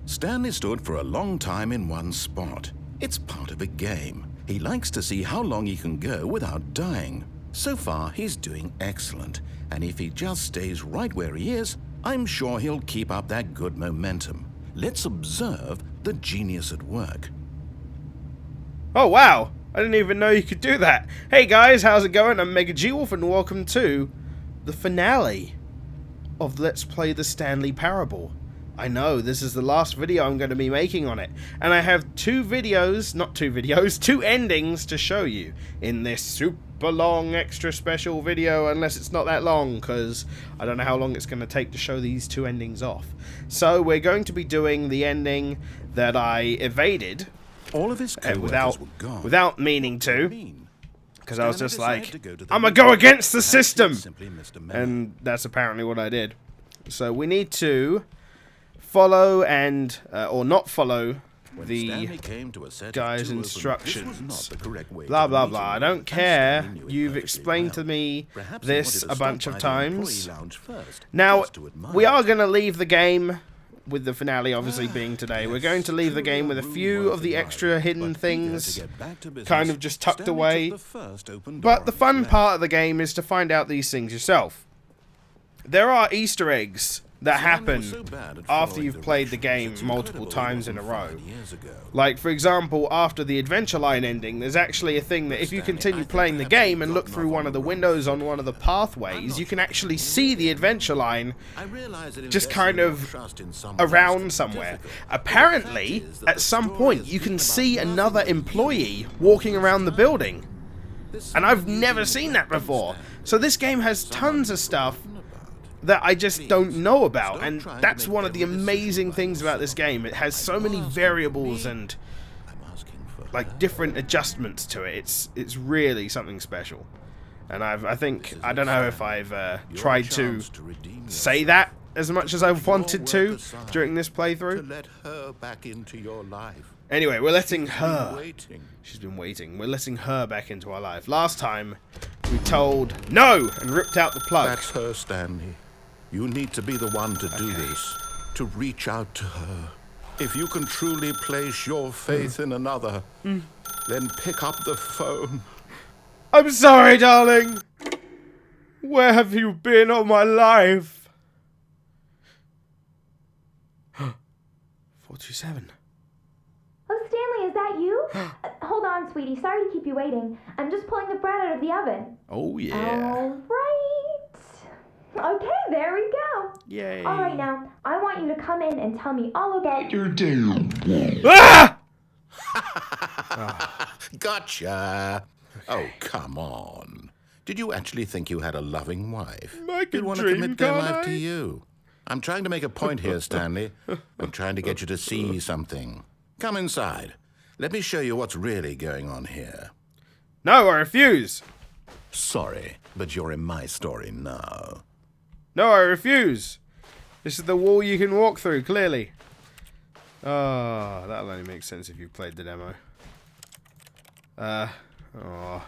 Stanley stood for a long time in one spot. It's part of a game. He likes to see how long he can go without dying. So far, he's doing excellent, and if he just stays right where he is, I'm sure he'll keep up that good momentum. Let's observe the genius at work. Oh wow, I didn't even know you could do that. Hey guys, how's it going? I'm MegaGWolf and welcome to the finale of Let's Play the Stanley Parable. I know, this is the last video I'm going to be making on it, and I have two endings to show you in this super long extra special video, unless it's not that long, because I don't know how long it's going to take to show these two endings off. So we're going to be doing the ending that I evaded, All of his co-workers were gone. without meaning to, because I was just like, I'm going to go against the system, and that's apparently what I did. So we need to follow and or not follow the guy's instructions. Blah blah blah. I don't care. You've explained to me this a bunch of times. Now we are going to leave the game with the finale obviously being today. We're going to leave the game with a few of the extra hidden things kind of just tucked away. But the fun part of the game is to find out these things yourself. There are Easter eggs that happen after you've played the game multiple times in a row. Like, for example, after the adventure line ending, there's actually a thing that if you continue playing the game and look through one of the windows on one of the pathways, you can actually see the adventure line just kind of around somewhere. Apparently, at some point, you can see another employee walking around the building. And I've never seen that before. So this game has tons of stuff that I just don't know about, and that's one of the amazing things about this game. It has so many variables and like different adjustments to it. It's really something special, and I don't know if I've tried to say that as much as I wanted to during this playthrough. Anyway, we're letting her. She's been waiting. We're letting her back into our life. Last time we told no and ripped out the plug. That's her, Stanley. You need to be the one to do this, to reach out to her. If you can truly place your faith in another, then pick up the phone. I'm sorry, darling. Where have you been all my life? 427. Oh, Stanley, is that you? Hold on, sweetie. Sorry to keep you waiting. I'm just pulling the bread out of the oven. Oh, yeah. All right. Okay, there we go. Yay. All right, now, I want you to come in and tell me all about your day. Ah! Gotcha. Okay. Oh, come on. Did you actually think you had a loving wife? You'd want to commit their life to you. I'm trying to make a point here, Stanley. I'm trying to get you to see something. Come inside. Let me show you what's really going on here. No, I refuse. Sorry, but you're in my story now. No, I refuse. This is the wall you can walk through, clearly. Oh, that'll only make sense if you've played the demo. Oh.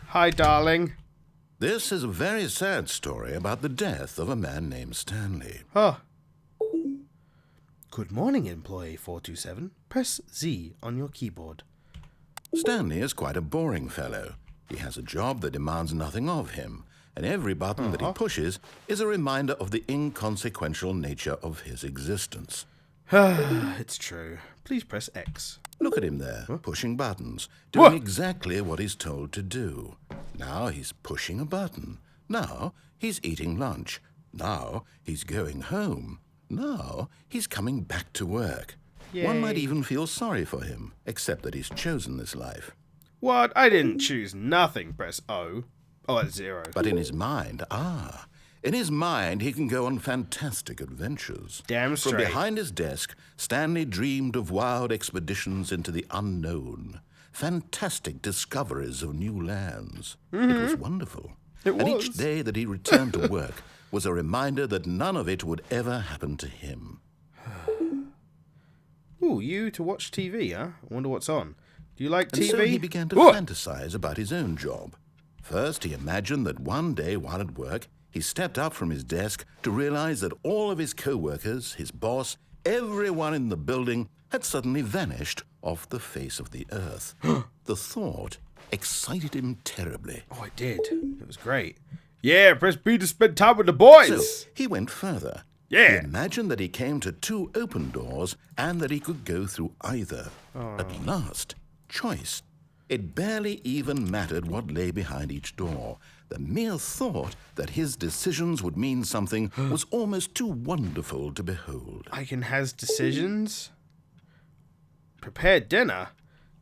Hi, darling. This is a very sad story about the death of a man named Stanley. Oh. Good morning, employee 427. Press Z on your keyboard. Stanley is quite a boring fellow. He has a job that demands nothing of him, and every button that he pushes is a reminder of the inconsequential nature of his existence. It's true. Please press X. Look at him there, pushing buttons, doing exactly what he's told to do. Now he's pushing a button. Now he's eating lunch. Now he's going home. Now he's coming back to work. Yay. One might even feel sorry for him, except that he's chosen this life. What? I didn't choose nothing. Press O. Oh, that's 0. But in his mind, in his mind, he can go on fantastic adventures. Damn straight. From behind his desk, Stanley dreamed of wild expeditions into the unknown, fantastic discoveries of new lands. It was wonderful. And each day that he returned to work was a reminder that none of it would ever happen to him. Ooh, you to watch TV, huh? I wonder what's on. Do you like TV? And so he began to fantasize about his own job. First, he imagined that one day while at work, he stepped up from his desk to realize that all of his co-workers, his boss, everyone in the building had suddenly vanished off the face of the earth. The thought excited him terribly. Oh, it did. It was great. Yeah, press B to spend time with the boys. So he went further. Yeah. He imagined that he came to 2 open doors and that he could go through either. At last, choice. It barely even mattered what lay behind each door. The mere thought that his decisions would mean something was almost too wonderful to behold. Icon has decisions. Prepare dinner?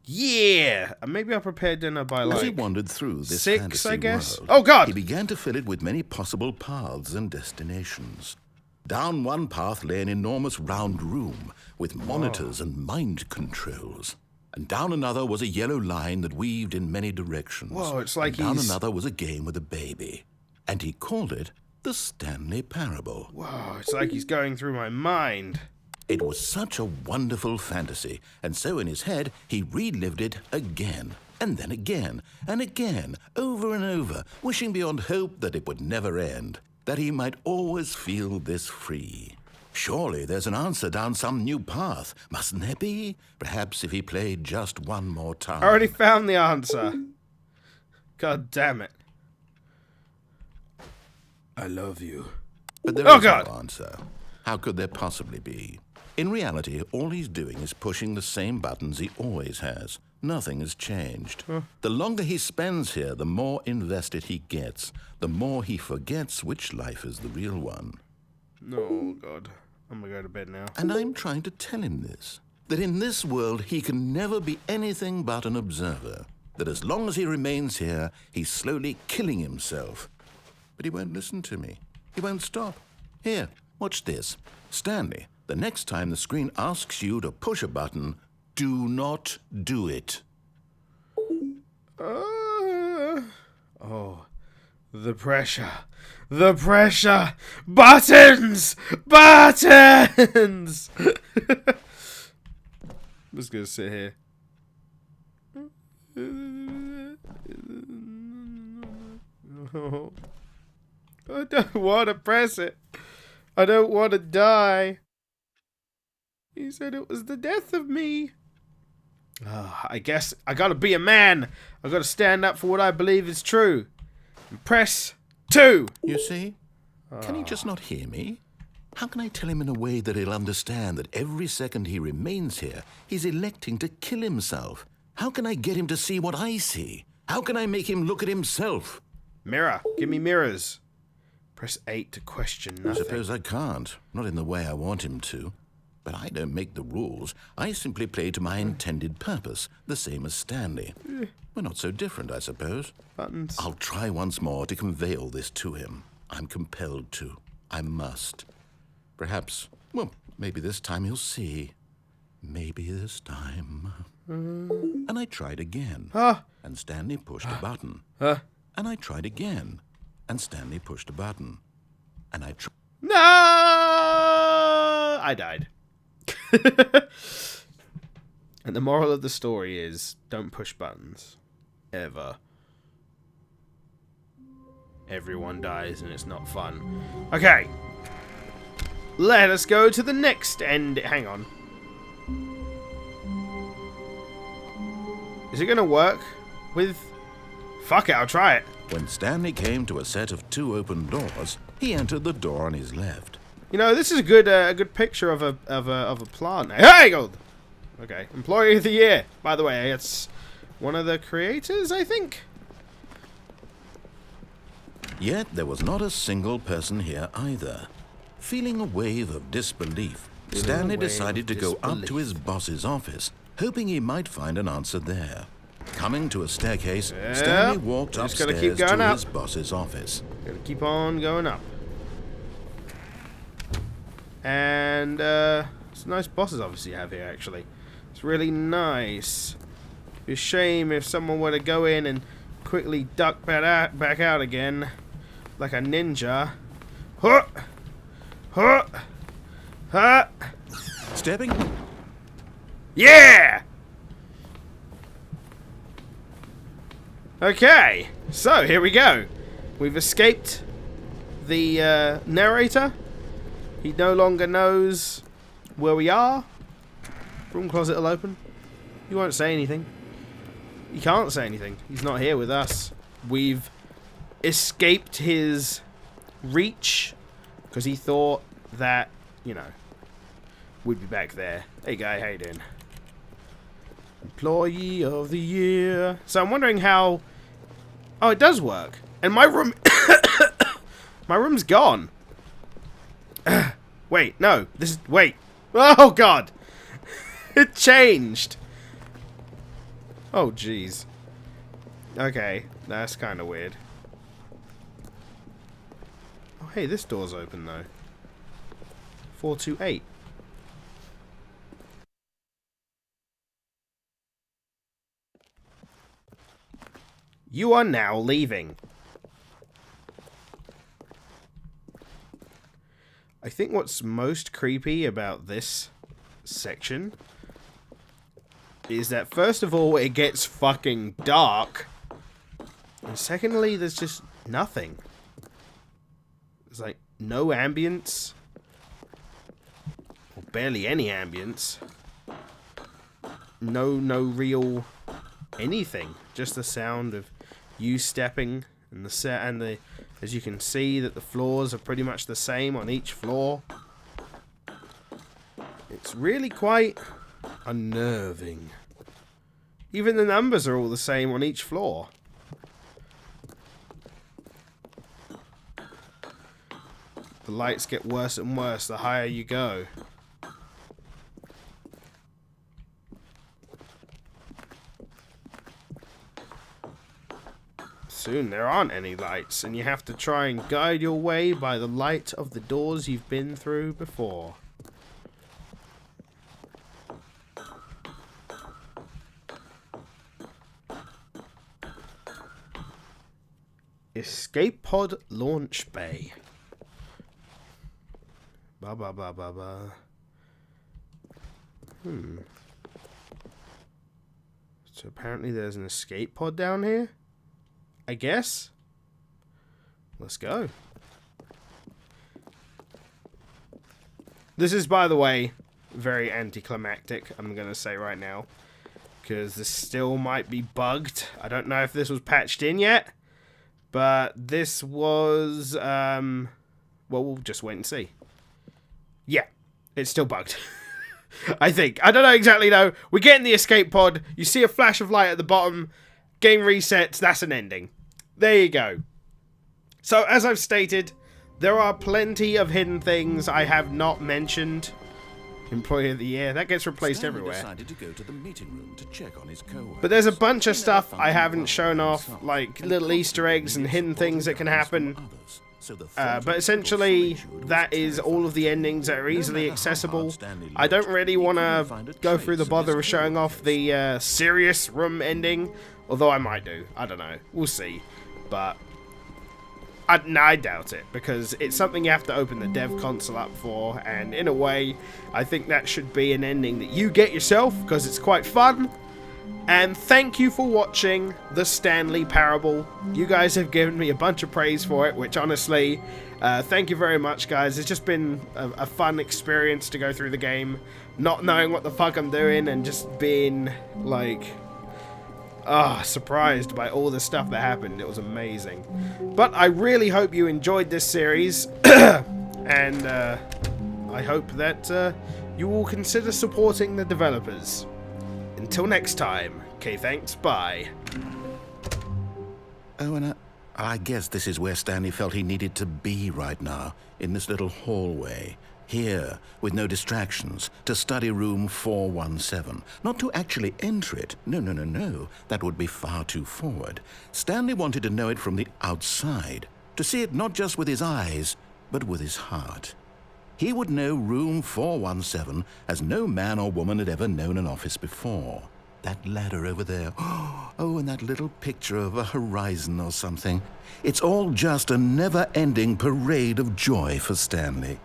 Yeah! Maybe I'll prepare dinner by As he like wandered through this 6, fantasy I guess. world, Oh, God! he began to fill it with many possible paths and destinations. Down one path lay an enormous round room with monitors and mind controls. And down another was a yellow line that weaved in many directions. Whoa, it's like and down he's... another was a game with a baby. And he called it the Stanley Parable. Whoa, it's like he's going through my mind. It was such a wonderful fantasy, and so in his head he relived it again, and then again, and again, over and over, wishing beyond hope that it would never end, that he might always feel this free. Surely there's an answer down some new path, mustn't there be? Perhaps if he played just one more time. I already found the answer. God damn it. I love you. But there Oh, is God. no answer. How could there possibly be? In reality, all he's doing is pushing the same buttons he always has. Nothing has changed. The longer he spends here, the more invested he gets, the more he forgets which life is the real one. Oh, God. I'm gonna go to bed now. And I'm trying to tell him this, that in this world he can never be anything but an observer, that as long as he remains here, he's slowly killing himself. But he won't listen to me. He won't stop. Here, watch this. Stanley, the next time the screen asks you to push a button, do not do it. Oh, the pressure. The pressure. Buttons! Buttons! I'm just gonna sit here. I don't want to press it. I don't want to die. He said it was the death of me. I guess I gotta be a man. I gotta stand up for what I believe is true. And press 2. You see? Can he just not hear me? How can I tell him in a way that he'll understand that every second he remains here, he's electing to kill himself? How can I get him to see what I see? How can I make him look at himself? Mirror. Give me mirrors. Press 8 to question I nothing. suppose I can't. Not in the way I want him to. But I don't make the rules. I simply play to my intended purpose, the same as Stanley. We're not so different, I suppose. Buttons. I'll try once more to convey all this to him. I'm compelled to. I must. Perhaps, well, maybe this time he'll see. Maybe this time. And I tried again. And Stanley pushed a button. And I tried again. And Stanley pushed a button. And I tried. No! I died. And the moral of the story is, don't push buttons. Ever. Everyone dies and it's not fun. Okay. Let us go to the next end. Hang on. Is it going to work with... Fuck it, I'll try it. When Stanley came to a set of 2 open doors, he entered the door on his left. You know, this is a good picture of a plant. Hey, go. Okay, Employee of the Year. By the way, it's one of the creators, I think. Yet there was not a single person here either. Feeling a wave of disbelief, Stanley decided to go up to his boss's office, hoping he might find an answer there. Coming to a staircase, Stanley walked upstairs to his boss's office. Gotta keep on going up. And it's nice bosses obviously you have here, actually. It's really nice. It'd be a shame if someone were to go in and quickly duck back out again like a ninja. Huh! Huh! Huh! Stepping. Yeah! Okay, so here we go. We've escaped the narrator. He no longer knows where we are. Broom closet will open. He won't say anything. He can't say anything. He's not here with us. We've escaped his reach because he thought that, you know, we'd be back there. Hey guy, how you doing? Employee of the year. So I'm wondering how... Oh, it does work. And my room... my room's gone. Wait, no. This is... Wait. Oh, God. It changed. Oh, jeez. Okay. That's kind of weird. Oh, hey, this door's open, though. 428. You are now leaving. I think what's most creepy about this section is that, first of all, it gets fucking dark. And secondly, there's just nothing. There's like no ambience. Or barely any ambience. No real anything. Just the sound of you stepping and the as you can see that the floors are pretty much the same on each floor. It's really quite unnerving. Even the numbers are all the same on each floor. The lights get worse and worse the higher you go. Soon there aren't any lights, and you have to try and guide your way by the light of the doors you've been through before. Escape pod launch bay. Ba ba ba ba ba. So apparently there's an escape pod down here. I guess. Let's go. This is, by the way, very anticlimactic, I'm going to say right now. Because this still might be bugged. I don't know if this was patched in yet. But this was, well, we'll just wait and see. Yeah, it's still bugged. I think. I don't know exactly, though. We get in the escape pod. You see a flash of light at the bottom. Game resets. That's an ending. There you go. So, as I've stated, there are plenty of hidden things I have not mentioned. Employee of the year. That gets replaced Stanley everywhere. decided to go to the meeting room to check on his coworkers. But there's a bunch of stuff I haven't shown off, like little Easter eggs and hidden things that can happen. But essentially, that is all of the endings that are easily accessible. I don't really want to go through the bother of showing off the serious room ending, although I might do. I don't know. We'll see. But I doubt it, because it's something you have to open the dev console up for, and in a way, I think that should be an ending that you get yourself, because it's quite fun. And thank you for watching the Stanley Parable. You guys have given me a bunch of praise for it, which honestly, thank you very much, guys. It's just been a fun experience to go through the game, not knowing what the fuck I'm doing, and just being, like, surprised by all the stuff that happened. It was amazing. But I really hope you enjoyed this series, and I hope that you will consider supporting the developers. Until next time, okay, thanks, bye. Oh, and I guess this is where Stanley felt he needed to be right now, in this little hallway. Here, with no distractions, to study room 417. Not to actually enter it. No. That would be far too forward. Stanley wanted to know it from the outside. To see it not just with his eyes, but with his heart. He would know room 417 as no man or woman had ever known an office before. That ladder over there. Oh, and that little picture of a horizon or something. It's all just a never-ending parade of joy for Stanley.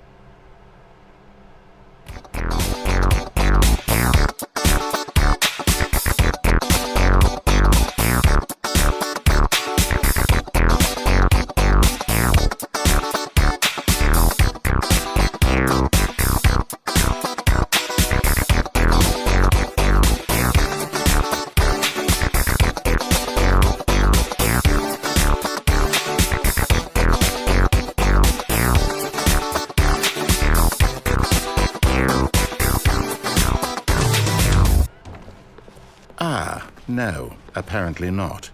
No, apparently not.